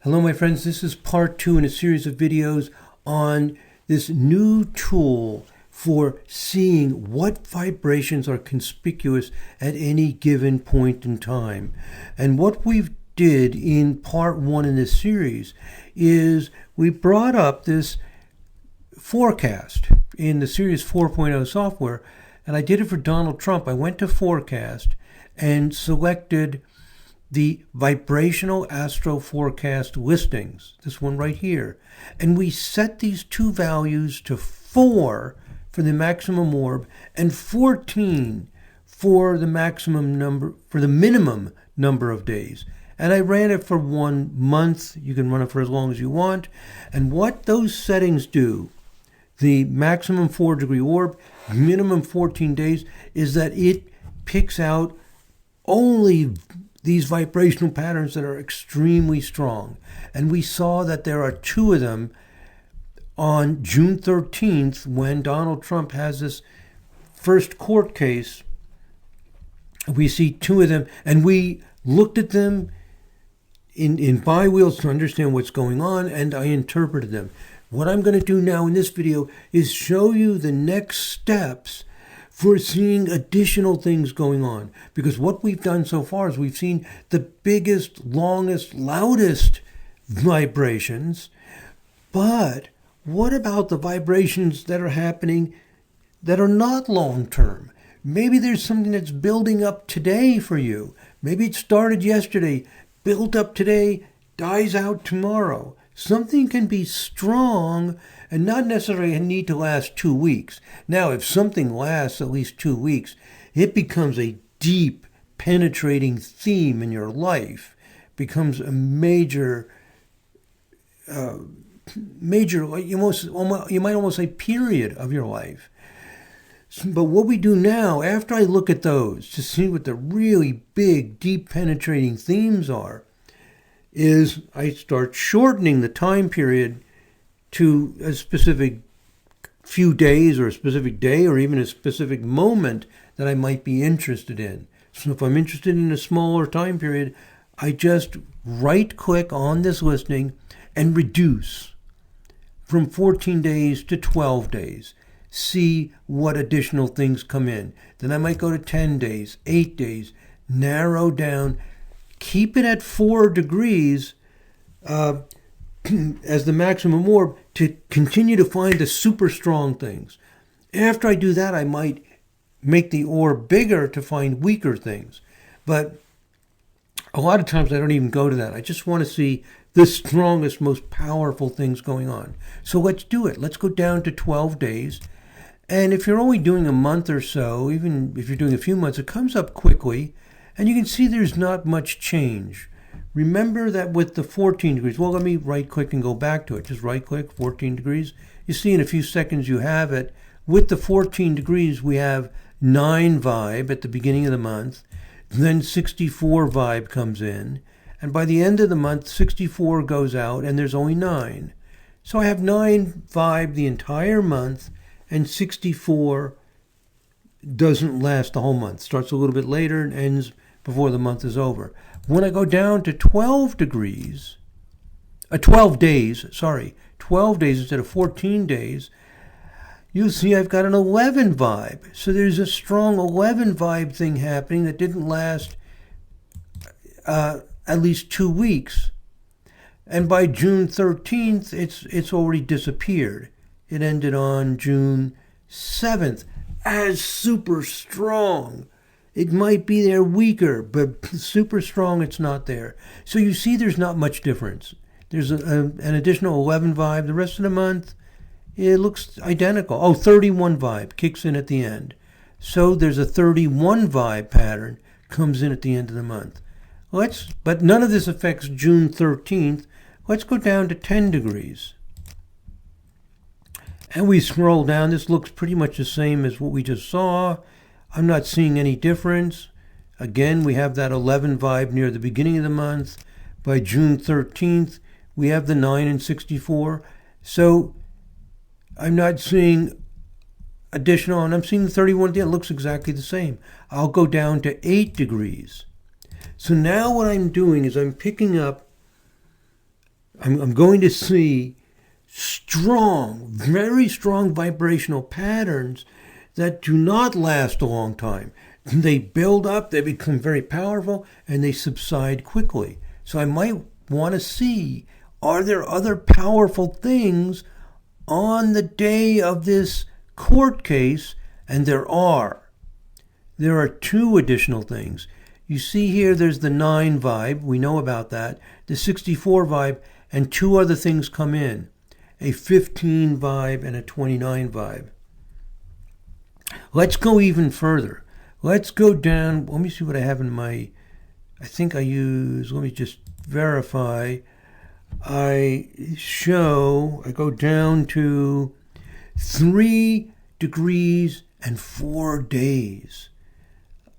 Hello, my friends. This is part 2 in a series of videos on this new tool for seeing what vibrations are conspicuous at any given point in time. And what we've did in part 1 in this series is we brought up this forecast in the Sirius 4.0 software, and I did it for Donald Trump. I went to forecast and selected the Vibrational Astro Forecast listings, this one right here. And we set these two values to 4 for the maximum orb and 14 for the minimum number of days. And I ran it for 1 month. You can run it for as long as you want. And what those settings do, the maximum 4-degree orb, minimum 14 days, is that it picks out only these vibrational patterns that are extremely strong. And we saw that there are 2 of them on June 13th when Donald Trump has this first court case. We see 2 of them, and we looked at them in BiWheel to understand what's going on, and I interpreted them. What I'm going to do now in this video is show you the next steps for seeing additional things going on. Because what we've done so far is we've seen the biggest, longest, loudest vibrations. But what about the vibrations that are happening that are not long-term? Maybe there's something that's building up today for you. Maybe it started yesterday, built up today, dies out tomorrow. Something can be strong and not necessarily need to last 2 weeks. Now, if something lasts at least 2 weeks, it becomes a deep, penetrating theme in your life. It becomes a major, you might almost say period of your life. But what we do now, after I look at those to see what the really big, deep, penetrating themes are, is I start shortening the time period to a specific few days or a specific day or even a specific moment that I might be interested in. So if I'm interested in a smaller time period, I just right-click on this listing and reduce from 14 days to 12 days. See what additional things come in. Then I might go to 10 days, 8 days, narrow down, keep it at 4 degrees as the maximum orb to continue to find the super strong things. After I do that, I might make the orb bigger to find weaker things. But a lot of times I don't even go to that. I just want to see the strongest, most powerful things going on. So let's do it. Let's go down to 12 days. And if you're only doing a month or so, even if you're doing a few months, it comes up quickly. And you can see there's not much change. Remember that with the 14 degrees, well, let me right-click and go back to it. Just right-click, 14 degrees. You see in a few seconds you have it. With the 14 degrees, we have 9 vibe at the beginning of the month. Then 64 vibe comes in. And by the end of the month, 64 goes out, and there's only 9. So I have 9 vibe the entire month, and 64 doesn't last the whole month. Starts a little bit later and ends before the month is over. When I go down to 12 days instead of 14 days, you'll see I've got an 11 vibe. So there's a strong 11 vibe thing happening that didn't last at least 2 weeks. And by June 13th, it's already disappeared. It ended on June 7th as super strong. It might be there weaker, but super strong, it's not there. So you see there's not much difference. There's an additional 11 vibe. The rest of the month, it looks identical. Oh, 31 vibe kicks in at the end. So there's a 31 vibe pattern comes in at the end of the month. But none of this affects June 13th. Let's go down to 10 degrees. And we scroll down. This looks pretty much the same as what we just saw. I'm not seeing any difference. Again, we have that 11 vibe near the beginning of the month. By June 13th, we have the 9 and 64. So I'm not seeing additional, and I'm seeing the 31 again. It looks exactly the same. I'll go down to 8 degrees. So now what I'm doing is I'm picking up I'm going to see strong, very strong vibrational patterns that do not last a long time. They build up, they become very powerful, and they subside quickly. So I might want to see, are there other powerful things on the day of this court case? And there are. There are two additional things. You see here, there's the 9 vibe. We know about that. The 64 vibe, and two other things come in. A 15 vibe and a 29 vibe. Let's go even further. Let's go down. Let me see what I have in my... I think I use... Let me just verify. I go down to 3 degrees and 4 days.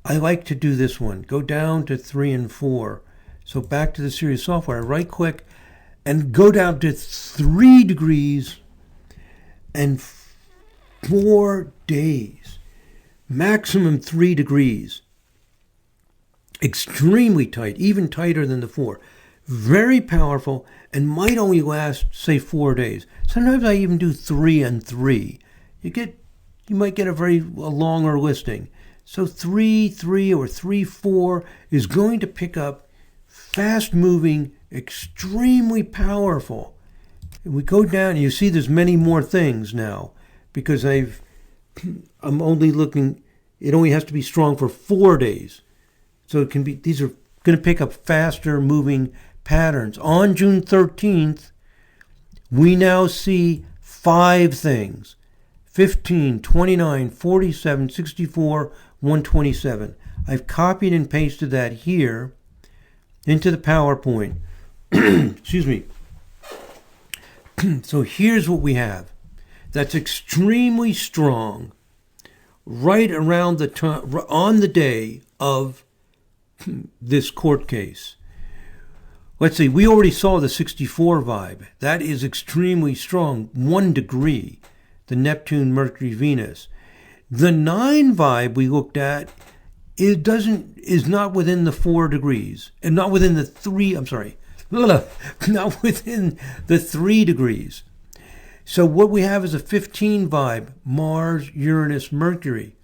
I like to do this one. Go down to 3 and 4. So back to the Sirius software. I right click and go down to 3 degrees and 4 days. Maximum 3 degrees. Extremely tight, even tighter than the 4. Very powerful and might only last, say, 4 days. Sometimes I even do 3 and 3. You might get a longer listing. So 3-3 or 3-4 is going to pick up fast-moving, extremely powerful. And we go down, and you see there's many more things now because I'm only looking. It only has to be strong for 4 days, so it can be. These are going to pick up faster-moving patterns. On June 13th, we now see 5 things: 15, 29, 47, 64, 127. I've copied and pasted that here into the PowerPoint. Excuse me. So here's what we have. That's extremely strong right around the time, on the day of this court case. Let's see, we already saw the 64 vibe. That is extremely strong, 1 degree, the Neptune, Mercury, Venus. The 9 vibe we looked at is not within the 4 degrees, and not within the 3, not within the 3 degrees. So what we have is a 15 vibe, Mars, Uranus, Mercury.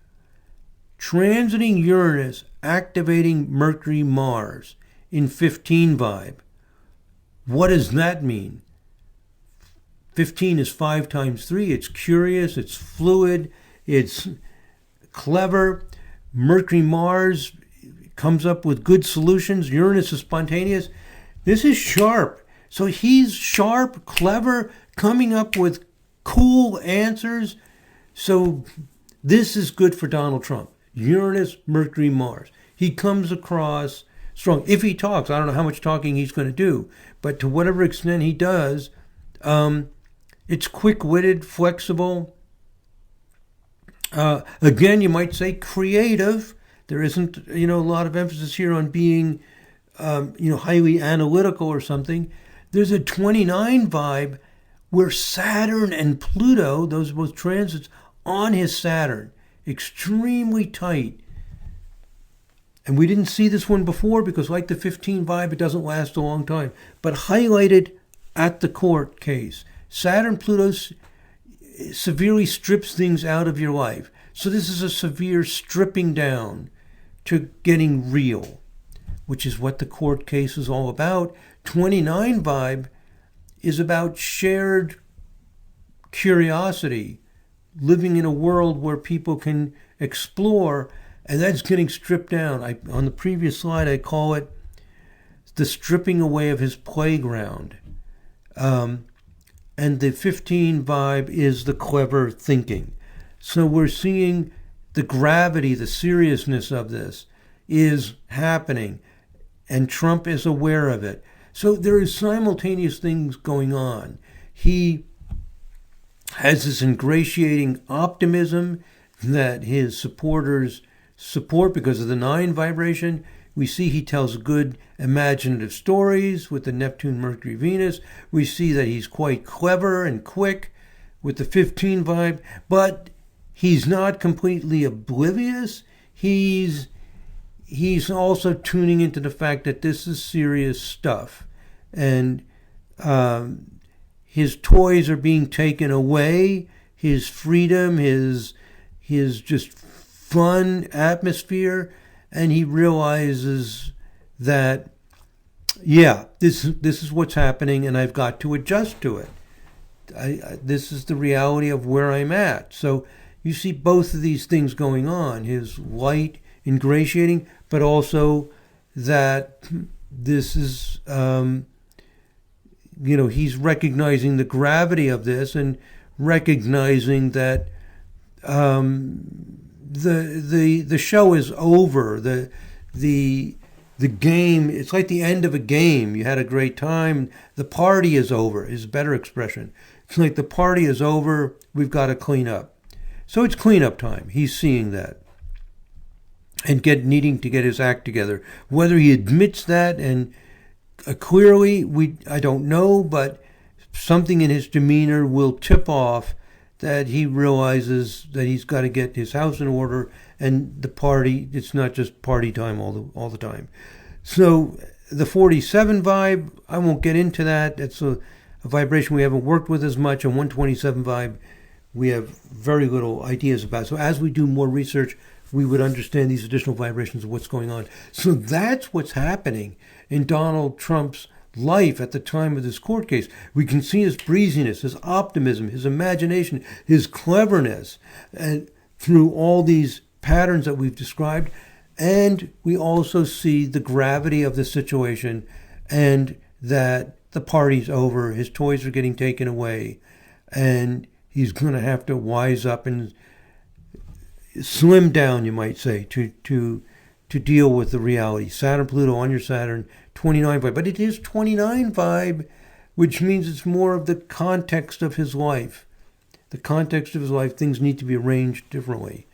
Transiting Uranus, activating Mercury, Mars in 15 vibe. What does that mean? 15 is 5 times 3. It's curious, it's fluid, it's clever. Mercury, Mars comes up with good solutions. Uranus is spontaneous. This is sharp. So he's sharp, clever, coming up with cool answers. So this is good for Donald Trump. Uranus, Mercury, Mars. He comes across strong. If he talks, I don't know how much talking he's going to do, but to whatever extent he does, it's quick-witted, flexible. Again, you might say creative. There isn't, a lot of emphasis here on being, highly analytical or something. There's a 29 vibe where Saturn and Pluto, those are both transits, on his Saturn, extremely tight. And we didn't see this one before because like the 15 vibe, it doesn't last a long time. But highlighted at the court case, Saturn, Pluto severely strips things out of your life. So this is a severe stripping down to getting real, which is what the court case is all about. 29 vibe is about shared curiosity, living in a world where people can explore, and that's getting stripped down. On the previous slide, I call it the stripping away of his playground. And the 15 vibe is the clever thinking. So we're seeing the gravity, the seriousness of this is happening, and Trump is aware of it. So there is simultaneous things going on. He has this ingratiating optimism that his supporters support because of the 9 vibration. We see he tells good imaginative stories with the Neptune, Mercury, Venus. We see that he's quite clever and quick with the 15 vibe, but he's not completely oblivious. He's also tuning into the fact that this is serious stuff. And his toys are being taken away, his freedom, his just fun atmosphere, and he realizes that, yeah, this is what's happening, and I've got to adjust to it. This is the reality of where I'm at. So you see both of these things going on. His light ingratiating, but also that this is, he's recognizing the gravity of this and recognizing that the show is over. The game, it's like the end of a game. You had a great time. The party is over, is a better expression. It's like the party is over. We've got to clean up. So it's cleanup time. He's seeing that and needing to get his act together. Whether he admits that and clearly, I don't know, but something in his demeanor will tip off that he realizes that he's got to get his house in order, and the party, it's not just party time all the time. So the 47 vibe, I won't get into that. That's a vibration we haven't worked with as much, and 127 vibe we have very little ideas about. So as we do more research, we would understand these additional vibrations of what's going on. So that's what's happening in Donald Trump's life at the time of this court case. We can see his breeziness, his optimism, his imagination, his cleverness, and through all these patterns that we've described. And we also see the gravity of the situation and that the party's over, his toys are getting taken away, and he's going to have to wise up and slim down, you might say, to deal with the reality. Saturn, Pluto on your Saturn, 29 vibe. But it is 29 vibe, which means it's more of the context of his life. The context of his life, things need to be arranged differently.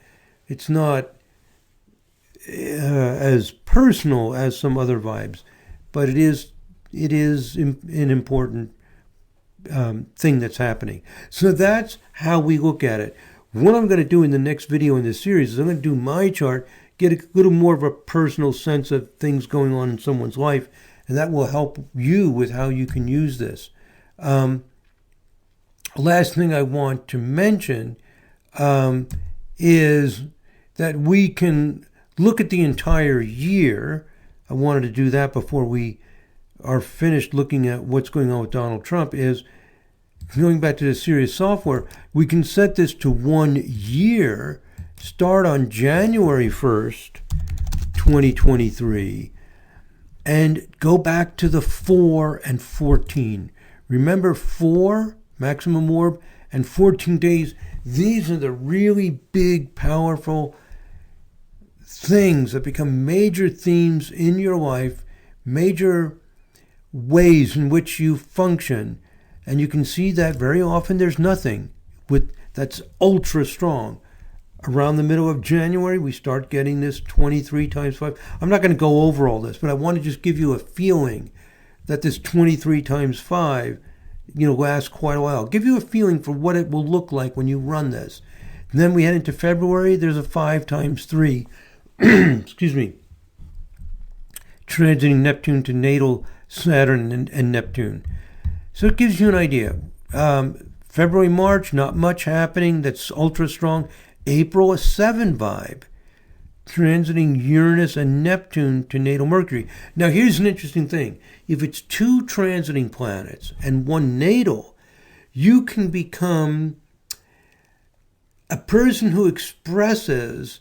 It's not as personal as some other vibes, but it is an important thing that's happening. So that's how we look at it. What I'm going to do in the next video in this series is I'm going to do my chart, get a little more of a personal sense of things going on in someone's life, and that will help you with how you can use this. Last thing I want to mention is that we can look at the entire year. I wanted to do that before we are finished looking at what's going on with Donald Trump. Is going back to the Sirius software, we can set this to 1 year, start on January 1st, 2023, and go back to the 4 and 14. Remember 4, maximum orb, and 14 days. These are the really big, powerful things that become major themes in your life, major ways in which you function. And you can see that very often there's nothing that's ultra strong. Around the middle of January, we start getting this 23 times 5. I'm not going to go over all this, but I want to just give you a feeling that this 23 times 5, lasts quite a while. Give you a feeling for what it will look like when you run this. And then we head into February, there's a 5 times 3. Excuse me. Transiting Neptune to natal Saturn and Neptune. So it gives you an idea. February, March, not much happening. That's ultra strong. April, a 7 vibe. Transiting Uranus and Neptune to natal Mercury. Now, here's an interesting thing. If it's 2 transiting planets and 1 natal, you can become a person who expresses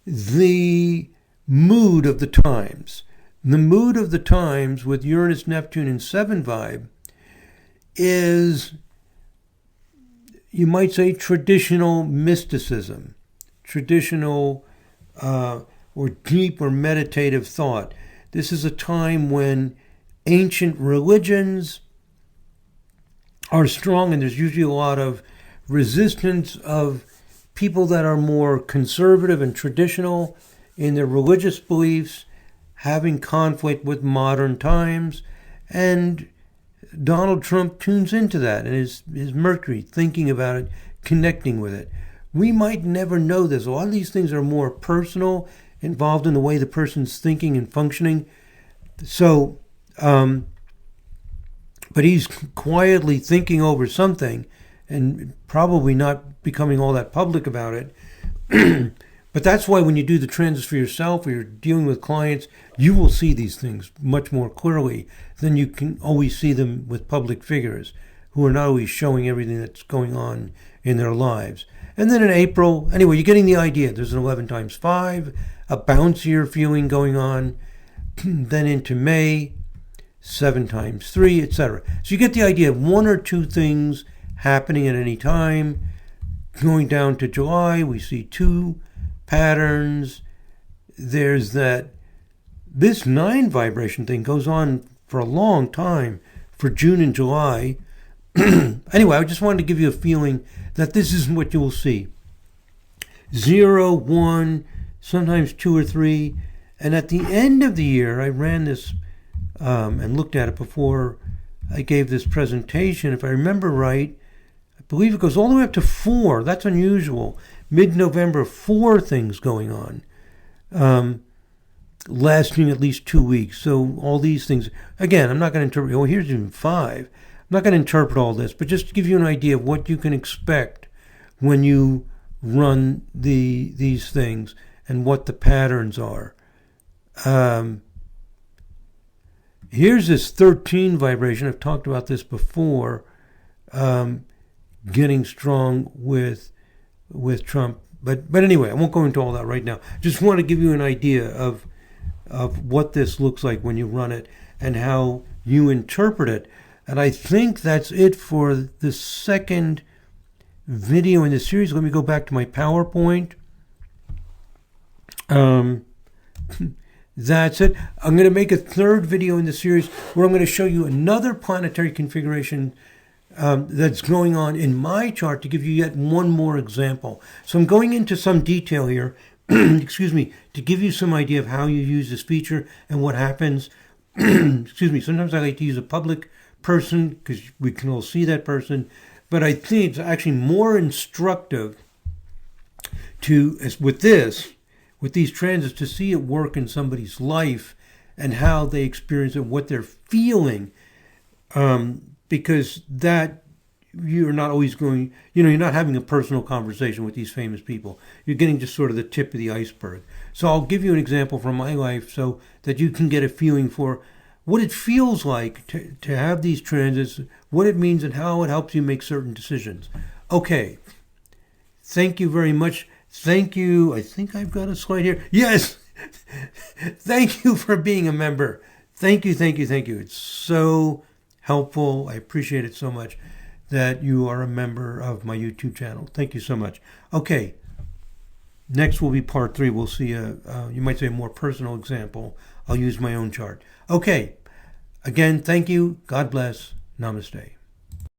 the mood of the times. The mood of the times with Uranus, Neptune, and 7 vibe is, you might say, traditional mysticism, traditional or deep or meditative thought. This is a time when ancient religions are strong, and there's usually a lot of resistance of people that are more conservative and traditional in their religious beliefs, having conflict with modern times. And Donald Trump tunes into that, and his Mercury, thinking about it, connecting with it. We might never know this. A lot of these things are more personal, involved in the way the person's thinking and functioning. So, but he's quietly thinking over something and probably not becoming all that public about it. But that's why when you do the transits for yourself or you're dealing with clients, you will see these things much more clearly than you can always see them with public figures who are not always showing everything that's going on in their lives. And then in April, anyway, you're getting the idea. There's an 11 times 5, a bouncier feeling going on. Then into May, 7 times 3, etc. So you get the idea of one or two things happening at any time. Going down to July, we see 2 patterns. There's this 9 vibration thing goes on for a long time for June and July. Anyway, I just wanted to give you a feeling that this is what you will see. 0, 1, sometimes 2 or 3. And at the end of the year, I ran this and looked at it before I gave this presentation. If I remember right, I believe it goes all the way up to 4. That's unusual. Mid-November, 4 things going on, lasting at least 2 weeks. So all these things, again, I'm not going to interpret, here's even 5. I'm not going to interpret all this, but just to give you an idea of what you can expect when you run these things and what the patterns are. Here's this 13 vibration. I've talked about this before, getting strong with Trump. But anyway, I won't go into all that right now. Just want to give you an idea of what this looks like when you run it and how you interpret it. And I think that's it for the second video in the series. Let me go back to my PowerPoint. That's it. I'm going to make a third video in the series where I'm going to show you another planetary configuration that's going on in my chart to give you yet one more example. So I'm going into some detail here, excuse me, to give you some idea of how you use this feature and what happens. Excuse me, sometimes I like to use a public person because we can all see that person, but I think it's actually more instructive with these transits, to see it work in somebody's life and how they experience it, what they're feeling, because that you're not always going, you're not having a personal conversation with these famous people. You're getting just sort of the tip of the iceberg. So I'll give you an example from my life so that you can get a feeling for what it feels like to have these transits, what it means, and how it helps you make certain decisions. Okay. Thank you very much. Thank you. I think I've got a slide here. Yes. Thank you for being a member. Thank you. It's so helpful. I appreciate it so much that you are a member of my YouTube channel. Thank you so much. Okay. Next will be part 3. We'll see you might say a more personal example. I'll use my own chart. Okay. Again, thank you. God bless. Namaste.